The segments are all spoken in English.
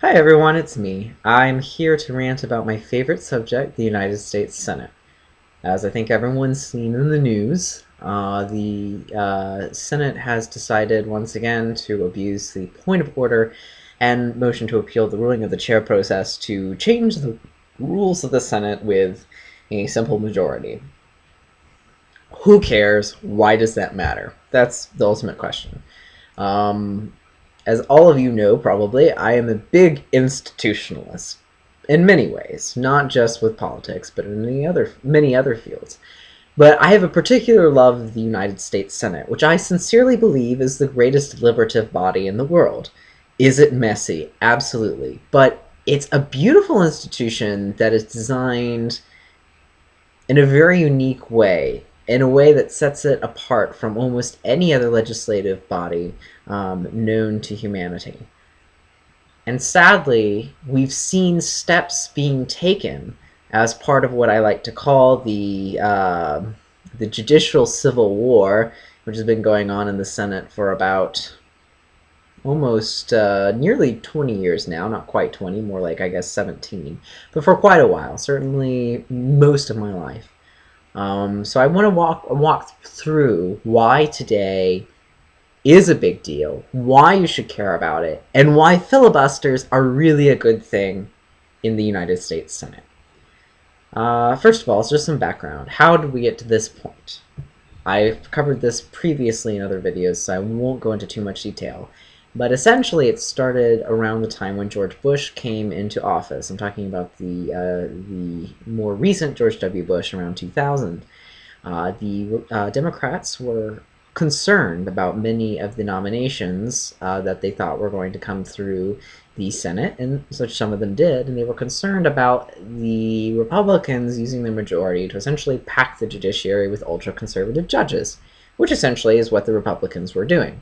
Hi everyone, it's me. I'm here to rant about my favorite subject, the United States Senate. As I think everyone's seen in the news, the Senate has decided once again to abuse the point of order and motion to appeal the ruling of the chair process to change the rules of the Senate with a simple majority. Who cares? Why does that matter? That's the ultimate question. Um, as all of you know, probably, I am a big institutionalist in many ways, not just with politics, but in many other fields. But I have a particular love of the United States Senate, which I sincerely believe is the greatest deliberative body in the world. Is it messy? Absolutely. But it's a beautiful institution that is designed in a very unique way, in a way that sets it apart from almost any other legislative body known to humanity. And sadly, we've seen steps being taken as part of what I like to call the judicial civil war, which has been going on in the Senate for about almost nearly 20 years now. Not quite 20, more like, I guess, 17. But for quite a while, certainly most of my life. So I want to walk through why today is a big deal, why you should care about it, and why filibusters are really a good thing in the United States Senate. First of all, it's just some background. How did we get to this point? I've covered this previously in other videos, so I won't go into too much detail. But essentially, it started around the time when George Bush came into office. I'm talking about the more recent George W. Bush around 2000. The Democrats were concerned about many of the nominations that they thought were going to come through the Senate, and such some of them did, and they were concerned about the Republicans using the majority to essentially pack the judiciary with ultra-conservative judges, which essentially is what the Republicans were doing.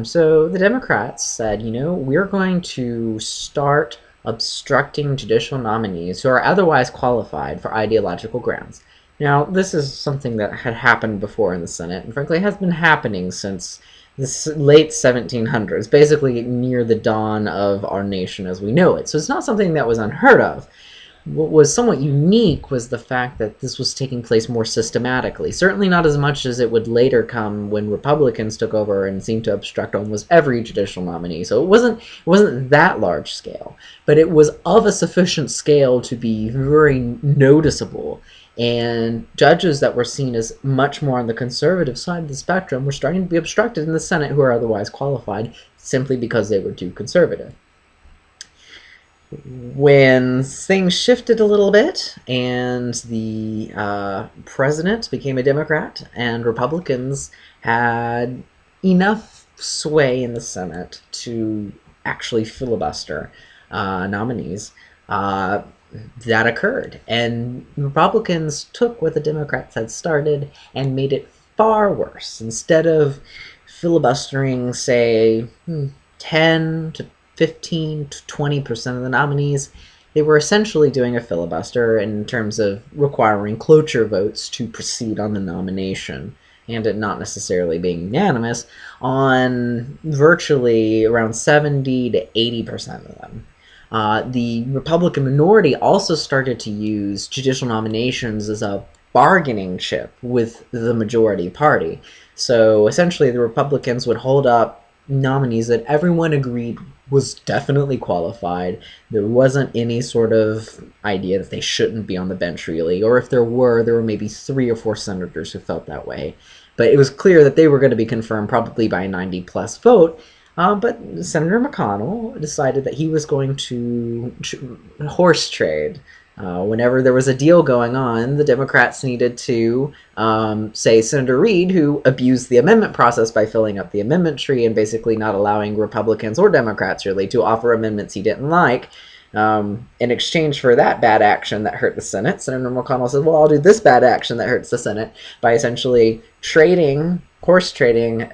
So the Democrats said, we're going to start obstructing judicial nominees who are otherwise qualified for ideological grounds. Now, this is something that had happened before in the Senate, and frankly has been happening since the late 1700s, basically near the dawn of our nation as we know it. So it's not something that was unheard of. What was somewhat unique was the fact that this was taking place more systematically. Certainly not as much as it would later come when Republicans took over and seemed to obstruct almost every judicial nominee. So it wasn't that large scale, but it was of a sufficient scale to be very noticeable. And judges that were seen as much more on the conservative side of the spectrum were starting to be obstructed in the Senate who are otherwise qualified simply because they were too conservative. When things shifted a little bit and the president became a Democrat and Republicans had enough sway in the Senate to actually filibuster nominees, that occurred. And Republicans took what the Democrats had started and made it far worse. Instead of filibustering, say, 10 to 15 to 20% of the nominees, they were essentially doing a filibuster in terms of requiring cloture votes to proceed on the nomination, and it not necessarily being unanimous on virtually around 70 to 80% of them. The Republican minority also started to use judicial nominations as a bargaining chip with the majority party. So essentially, the Republicans would hold up nominees that everyone agreed was definitely qualified. There wasn't any sort of idea that they shouldn't be on the bench, really, or if there were maybe 3 or 4 senators who felt that way. But it was clear that they were going to be confirmed probably by a 90-plus vote. But Senator McConnell decided that he was going to horse trade. Whenever there was a deal going on, the Democrats needed to, say, Senator Reid, who abused the amendment process by filling up the amendment tree and basically not allowing Republicans or Democrats, really, to offer amendments he didn't like. In exchange for that bad action that hurt the Senate, Senator McConnell said, well, I'll do this bad action that hurts the Senate by essentially horse trading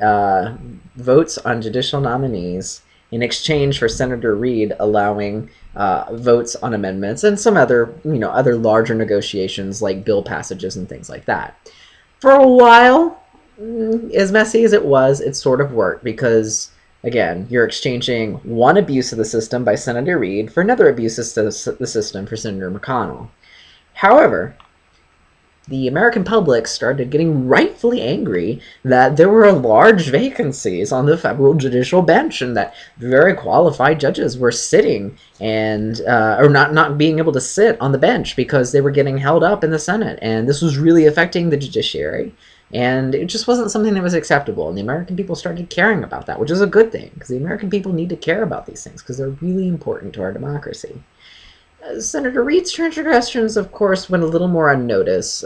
votes on judicial nominees in exchange for Senator Reid allowing votes on amendments and some other larger negotiations like bill passages and things like that. For a while, as messy as it was, it sort of worked because Again, you're exchanging one abuse of the system by Senator Reid for another abuse of the system for Senator McConnell. However, the American public started getting rightfully angry that there were large vacancies on the federal judicial bench and that very qualified judges were sitting and or not being able to sit on the bench because they were getting held up in the Senate, and this was really affecting the judiciary. And it just wasn't something that was acceptable, and the American people started caring about that, which is a good thing, because the American people need to care about these things because they're really important to our democracy. Senator Reid's transgressions, of course, went a little more unnoticed.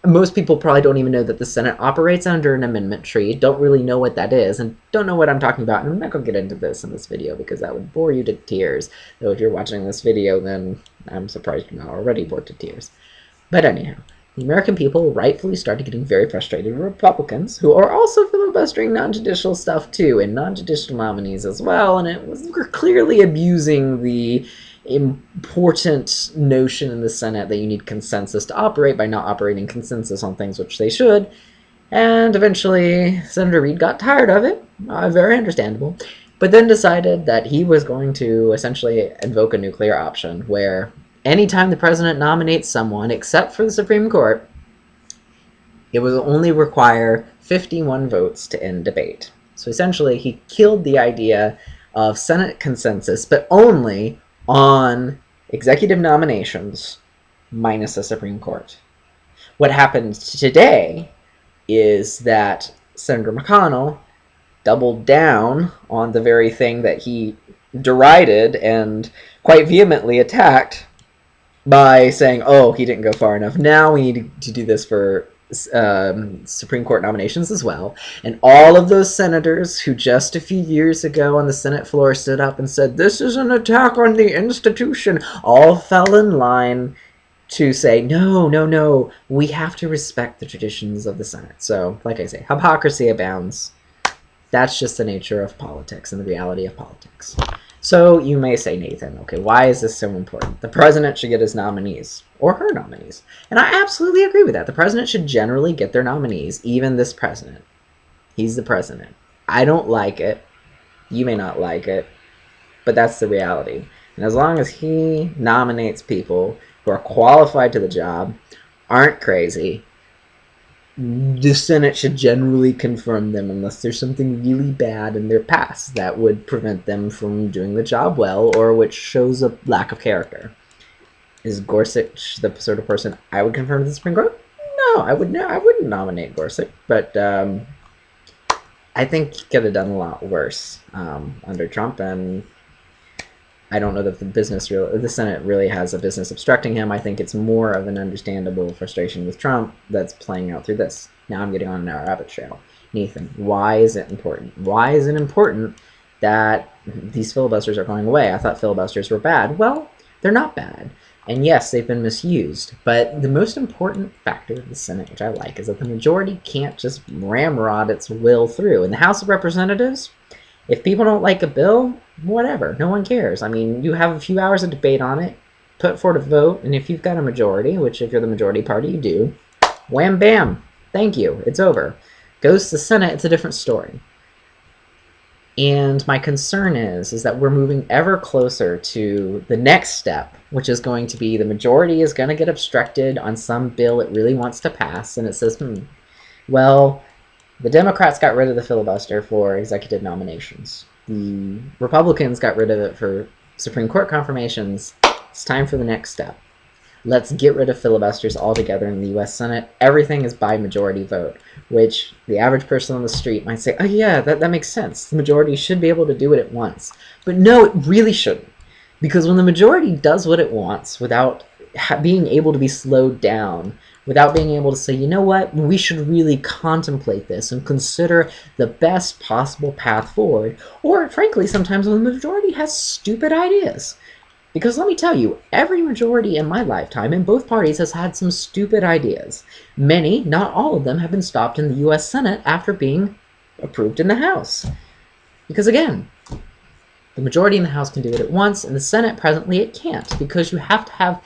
Most people probably don't even know that the Senate operates under an amendment tree, don't really know what that is, and don't know what I'm talking about. And I'm not going to get into this in this video because that would bore you to tears. Though if you're watching this video, then I'm surprised you're not already bored to tears. But anyhow, the American people rightfully started getting very frustrated with Republicans, who are also filibustering non-judicial stuff too, and non-judicial nominees as well, and it was clearly abusing the important notion in the Senate that you need consensus to operate by not operating consensus on things which they should. And eventually Senator Reid got tired of it, very understandable, but then decided that he was going to essentially invoke a nuclear option where anytime the president nominates someone except for the Supreme Court, it would only require 51 votes to end debate. So essentially he killed the idea of Senate consensus, but only on executive nominations minus the Supreme Court. What happened today is that Senator McConnell doubled down on the very thing that he derided and quite vehemently attacked by saying, oh, he didn't go far enough. Now we need to do this for Supreme Court nominations as well. And all of those senators who just a few years ago on the Senate floor stood up and said, this is an attack on the institution, all fell in line to say, no, no, no, we have to respect the traditions of the Senate. So, like I say, hypocrisy abounds. That's just the nature of politics and the reality of politics. So you may say, Nathan, okay, why is this so important? The president should get his nominees, or her nominees. And I absolutely agree with that. The president should generally get their nominees, even this president. He's the president. I don't like it. You may not like it. But that's the reality. And as long as he nominates people who are qualified to the job, aren't crazy, the Senate should generally confirm them unless there's something really bad in their past that would prevent them from doing the job well or which shows a lack of character. Is Gorsuch the sort of person I would confirm to the Supreme Court? No, I wouldn't nominate Gorsuch, but I think he could have done a lot worse under Trump, and I don't know that the Senate really has a business obstructing him. I think it's more of an understandable frustration with Trump that's playing out through this. Now I'm getting on a rabbit trail. Nathan, why is it important? Why is it important that these filibusters are going away? I thought filibusters were bad. Well, they're not bad. And yes, they've been misused. But the most important factor of the Senate, which I like, is that the majority can't just ramrod its will through. In the House of Representatives, if people don't like a bill, whatever, no one cares. I mean, you have a few hours of debate on it, put forward a vote, and if you've got a majority, which if you're the majority party, you do, wham bam, thank you, it's over. Goes to the Senate, it's a different story. And my concern is that we're moving ever closer to the next step, which is going to be the majority is going to get obstructed on some bill it really wants to pass, and it says, well, the Democrats got rid of the filibuster for executive nominations. The Republicans got rid of it for Supreme Court confirmations. It's time for the next step. Let's get rid of filibusters altogether in the U.S. Senate. Everything is by majority vote, which the average person on the street might say, oh yeah, that makes sense. The majority should be able to do it at once. But no, it really shouldn't. Because when the majority does what it wants without being able to be slowed down, without being able to say, you know what, we should really contemplate this and consider the best possible path forward. Or, frankly, sometimes when the majority has stupid ideas. Because let me tell you, every majority in my lifetime in both parties has had some stupid ideas. Many, not all of them, have been stopped in the U.S. Senate after being approved in the House. Because again, the majority in the House can do it at once, and the Senate presently it can't, because you have to have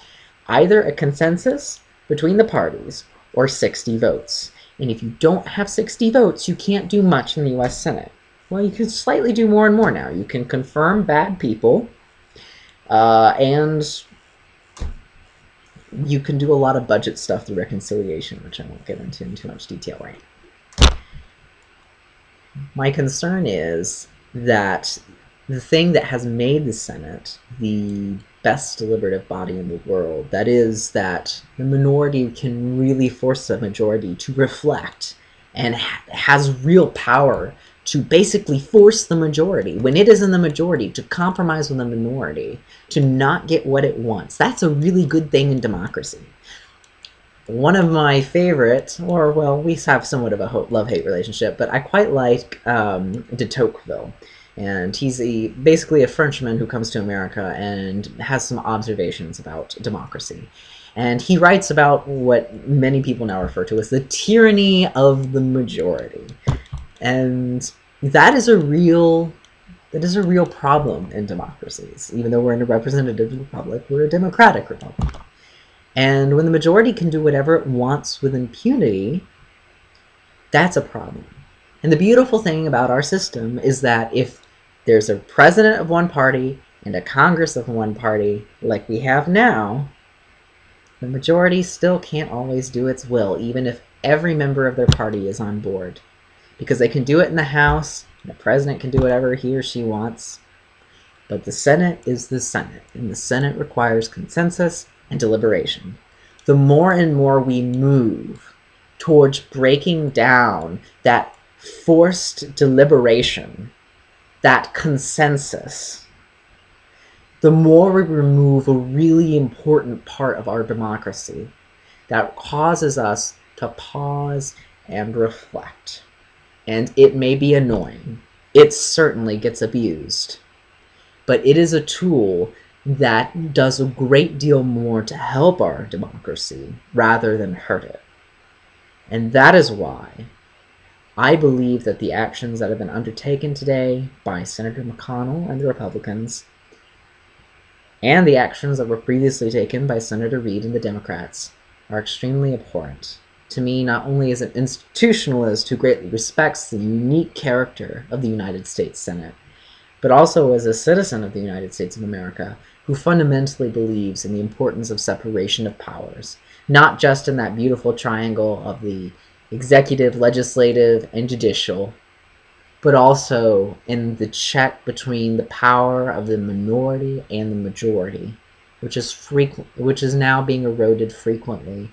either a consensus between the parties or 60 votes. And if you don't have 60 votes, you can't do much in the U.S. Senate. Well, you can slightly do more and more now. You can confirm bad people, and you can do a lot of budget stuff through reconciliation, which I won't get into in too much detail right now. My concern is that the thing that has made the Senate the best deliberative body in the world, that is that the minority can really force the majority to reflect and has real power to basically force the majority, when it is in the majority, to compromise with the minority, to not get what it wants. That's a really good thing in democracy. One of my favorite, or well, we have somewhat of a love-hate relationship, but I quite like de Tocqueville. And he's basically a Frenchman who comes to America and has some observations about democracy. And he writes about what many people now refer to as the tyranny of the majority. And that is a real problem in democracies. Even though we're in a representative republic, we're a democratic republic. And when the majority can do whatever it wants with impunity, that's a problem. And the beautiful thing about our system is that if there's a president of one party and a Congress of one party, like we have now, the majority still can't always do its will, even if every member of their party is on board. Because they can do it in the House, and the president can do whatever he or she wants. But the Senate is the Senate, and the Senate requires consensus and deliberation. The more and more we move towards breaking down that forced deliberation, that consensus, the more we remove a really important part of our democracy that causes us to pause and reflect. And it may be annoying. It certainly gets abused. But it is a tool that does a great deal more to help our democracy rather than hurt it. And that is why I believe that the actions that have been undertaken today by Senator McConnell and the Republicans, and the actions that were previously taken by Senator Reid and the Democrats, are extremely abhorrent. To me, not only as an institutionalist who greatly respects the unique character of the United States Senate, but also as a citizen of the United States of America who fundamentally believes in the importance of separation of powers, not just in that beautiful triangle of the executive, legislative, and judicial, but also in the check between the power of the minority and the majority, which is now being eroded frequently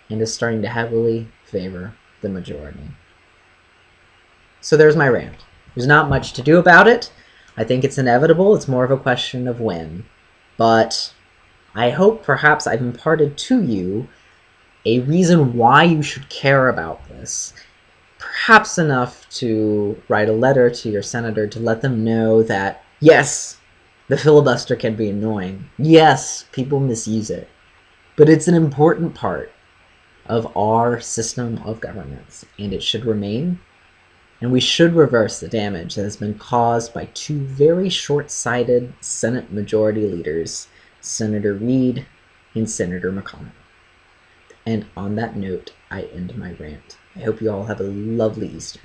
and is starting to heavily favor the majority. So there's my rant. There's not much to do about it. I think it's inevitable. It's more of a question of when. But I hope perhaps I've imparted to you a reason why you should care about this. Perhaps enough to write a letter to your senator to let them know that, yes, the filibuster can be annoying. Yes, people misuse it. But it's an important part of our system of governance, and it should remain. And we should reverse the damage that has been caused by two very short-sighted Senate Majority Leaders, Senator Reid and Senator McConnell. And on that note, I end my rant. I hope you all have a lovely Easter.